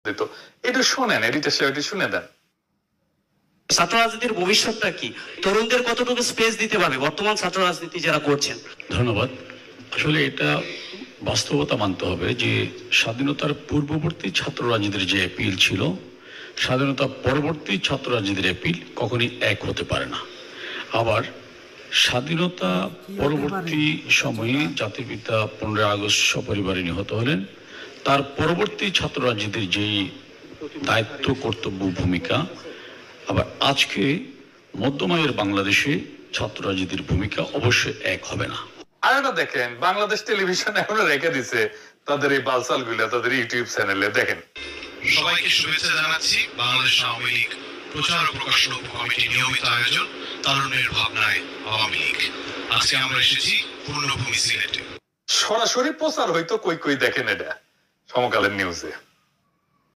দিত। এটা শোনেন, এডিটর সাহেব এটা শুনে দেন। ছাত্র রাজনীতির ভবিষ্যৎটা কি, তরুণদের কতটুকু স্পেস দিতে পারবে বর্তমান ছাত্র রাজনীতি যারা করছেন? ধন্যবাদ। আসলে এটা বাস্তবতা মানতে হবে যে স্বাধীনতার পূর্ববর্তী ছাত্র রাজনীতির যে অ্যাপিল ছিল, স্বাধীনতা পরবর্তী ছাত্র রাজনীতির অ্যাপিল কখনই এক হতে পারে না। আবার স্বাধীনতা পরবর্তী সময়ে জাতির পিতা 15 আগস্ট সপরিবারে নিহত হলেন, তার পরবর্তী ছাত্র রাজনীতির যেই দায়িত্ব, কর্তব্য, ভূমিকা, আবার আজকে মধ্যমায়ের বাংলাদেশে ছাত্র রাজনীতির ভূমিকা অবশ্যই এক হবে না। আর এটা দেখেন, বাংলাদেশ টেলিভিশন এখনো রেখে দিছে তাদের এই বালসাল গুলা তাদের ইউটিউব চ্যানেলে। দেখেন, সবাইকে শুভেচ্ছা জানাচ্ছি। বাংলাদেশ আওয়ামী লীগ প্রচার ও প্রকাশনা কমিটির নিয়মিত আয়োজন তারুণ্যের ভাবনায় আওয়ামী লীগ। আজকে আমরা এসেছি পূর্ণভূমি সিলেটে। সরাসরি প্রচার হইতো কই কই, দেখেন এটা সমকালের নিউজে।